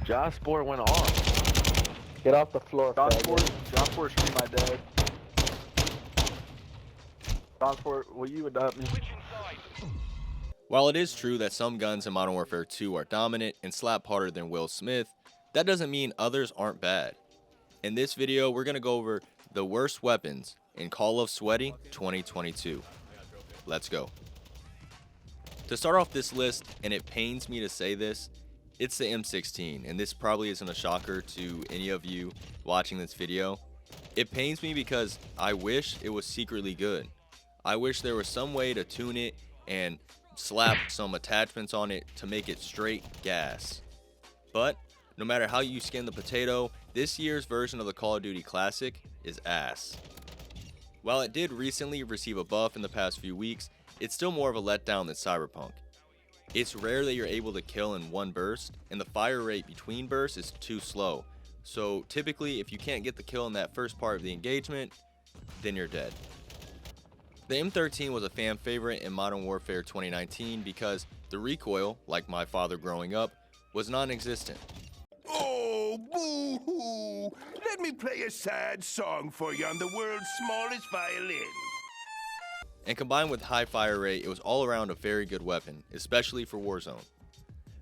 Josh Sport went off. Get off the floor, John faggot. Sport should be my dad. John Sport, will you adopt me? While it is true that some guns in Modern Warfare 2 are dominant and slap harder than Will Smith, that doesn't mean others aren't bad. In this video, we're going to go over the worst weapons in Call of Sweaty 2022. Let's go. To start off this list, and it pains me to say this, it's the M16, and this probably isn't a shocker to any of you watching this video. It pains me because I wish it was secretly good. I wish there was some way to tune it and slap some attachments on it to make it straight gas. But no matter how you skin the potato, this year's version of the Call of Duty Classic is ass. While it did recently receive a buff in the past few weeks, it's still more of a letdown than Cyberpunk. It's rare that you're able to kill in one burst, and the fire rate between bursts is too slow. So typically, if you can't get the kill in that first part of the engagement, then you're dead. The M13 was a fan favorite in Modern Warfare 2019 because the recoil, like my father growing up, was non-existent. Oh, boo-hoo! Let me play a sad song for you on the world's smallest violin. And combined with high fire rate, it was all around a very good weapon, especially for Warzone.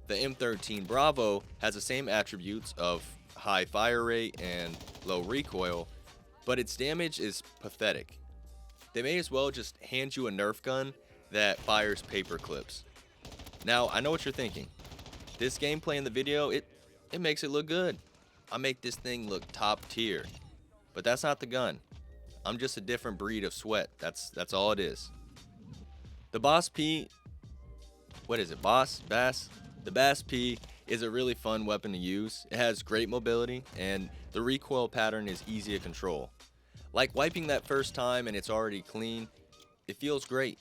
The M16 Bravo has the same attributes of high fire rate and low recoil, but its damage is pathetic. They may as well just hand you a Nerf gun that fires paper clips. Now, I know what you're thinking. This gameplay in the video, it makes it look good. I make this thing look top tier. But that's not the gun. I'm just a different breed of sweat. That's all it is. The Boss P, what is it? Bass? The Bass P is a really fun weapon to use. It has great mobility and the recoil pattern is easy to control. Like wiping that first time and it's already clean, it feels great.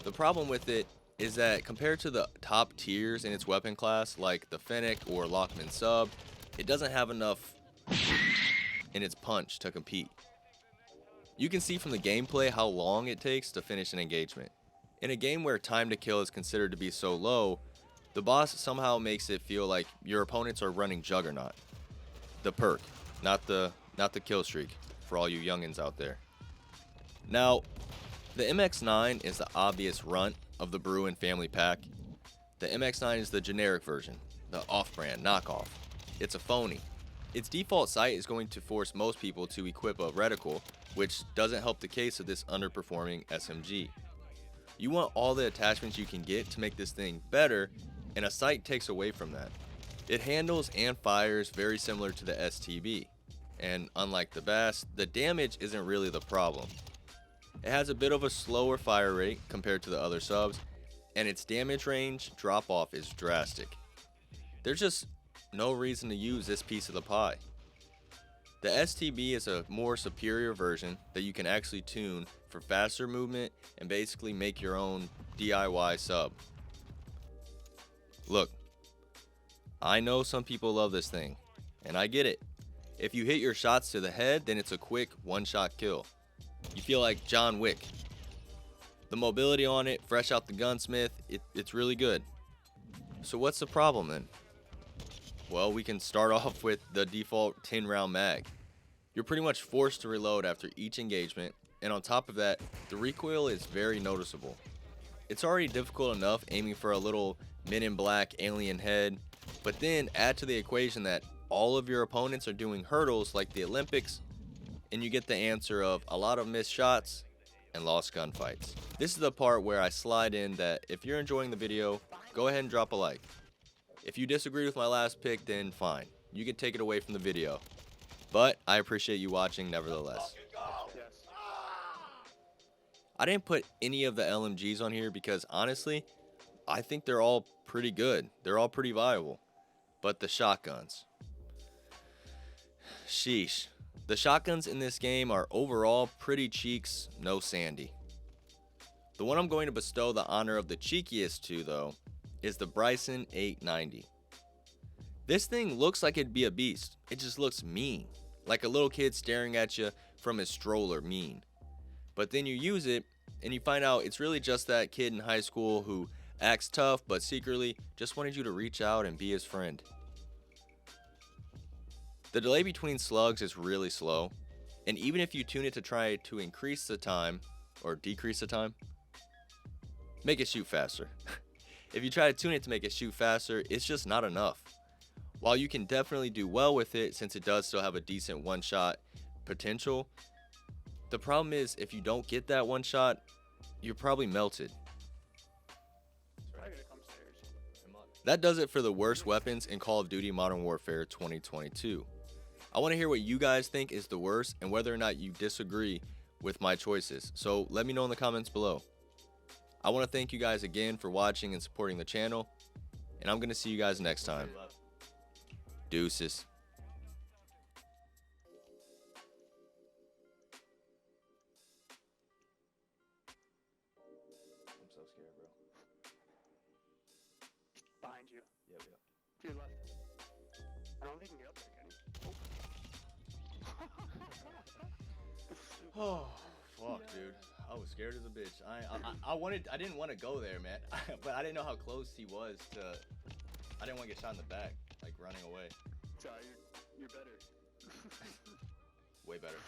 The problem with it is that compared to the top tiers in its weapon class like the Fennec or Lockman Sub, it doesn't have enough in its punch to compete. You can see from the gameplay how long it takes to finish an engagement. In a game where time to kill is considered to be so low, the boss somehow makes it feel like your opponents are running Juggernaut. The perk, not the kill streak, for all you youngins out there. Now, the MX9 is the obvious runt of the Bruin family pack. The MX9 is the generic version, the off-brand knockoff. It's a phony. Its default sight is going to force most people to equip a reticle, which doesn't help the case of this underperforming SMG. You want all the attachments you can get to make this thing better, and a sight takes away from that. It handles and fires very similar to the STB, and unlike the Bass, the damage isn't really the problem. It has a bit of a slower fire rate compared to the other subs, and its damage range drop off is drastic. There's just no reason to use this piece of the pie. The STB is a more superior version that you can actually tune for faster movement and basically make your own DIY sub. Look, I know some people love this thing, and I get it. If you hit your shots to the head, then it's a quick one-shot kill. You feel like John Wick. The mobility on it, fresh out the gunsmith, it's really good. So what's the problem then? Well, we can start off with the default 10-round mag. You're pretty much forced to reload after each engagement, and on top of that, the recoil is very noticeable. It's already difficult enough aiming for a little Men in Black alien head, but then add to the equation that all of your opponents are doing hurdles like the Olympics, and you get the answer of a lot of missed shots and lost gunfights. This is the part where I slide in that if you're enjoying the video, go ahead and drop a like. If you disagree with my last pick, then fine. You can take it away from the video. But I appreciate you watching nevertheless. I didn't put any of the LMGs on here because honestly, I think they're all pretty good. They're all pretty viable. But the shotguns. Sheesh. The shotguns in this game are overall pretty cheeks, no sandy. The one I'm going to bestow the honor of the cheekiest to, though, is the Bryson 890. This thing looks like it'd be a beast. It just looks mean, like a little kid staring at you from his stroller mean. But then you use it and you find out it's really just that kid in high school who acts tough but secretly just wanted you to reach out and be his friend. The delay between slugs is really slow, and even if you tune it to try to increase the time, or decrease the time, make it shoot faster. If you try to tune it to make it shoot faster, it's just not enough. While you can definitely do well with it since it does still have a decent one-shot potential, the problem is if you don't get that one shot, you're probably melted. That does it for the worst weapons in Call of Duty Modern Warfare 2022. I want to hear what you guys think is the worst and whether or not you disagree with my choices. So let me know in the comments below. I want to thank you guys again for watching and supporting the channel, and I'm going to see you guys next time. Deuces. I'm so scared, bro. Behind you. Yep. To your left. I don't think you can get up there, can you? Oh, fuck, dude. I was scared as a bitch. I didn't want to go there, man. But I didn't know how close he was to. I didn't want to get shot in the back, like running away. So you're better. Way better.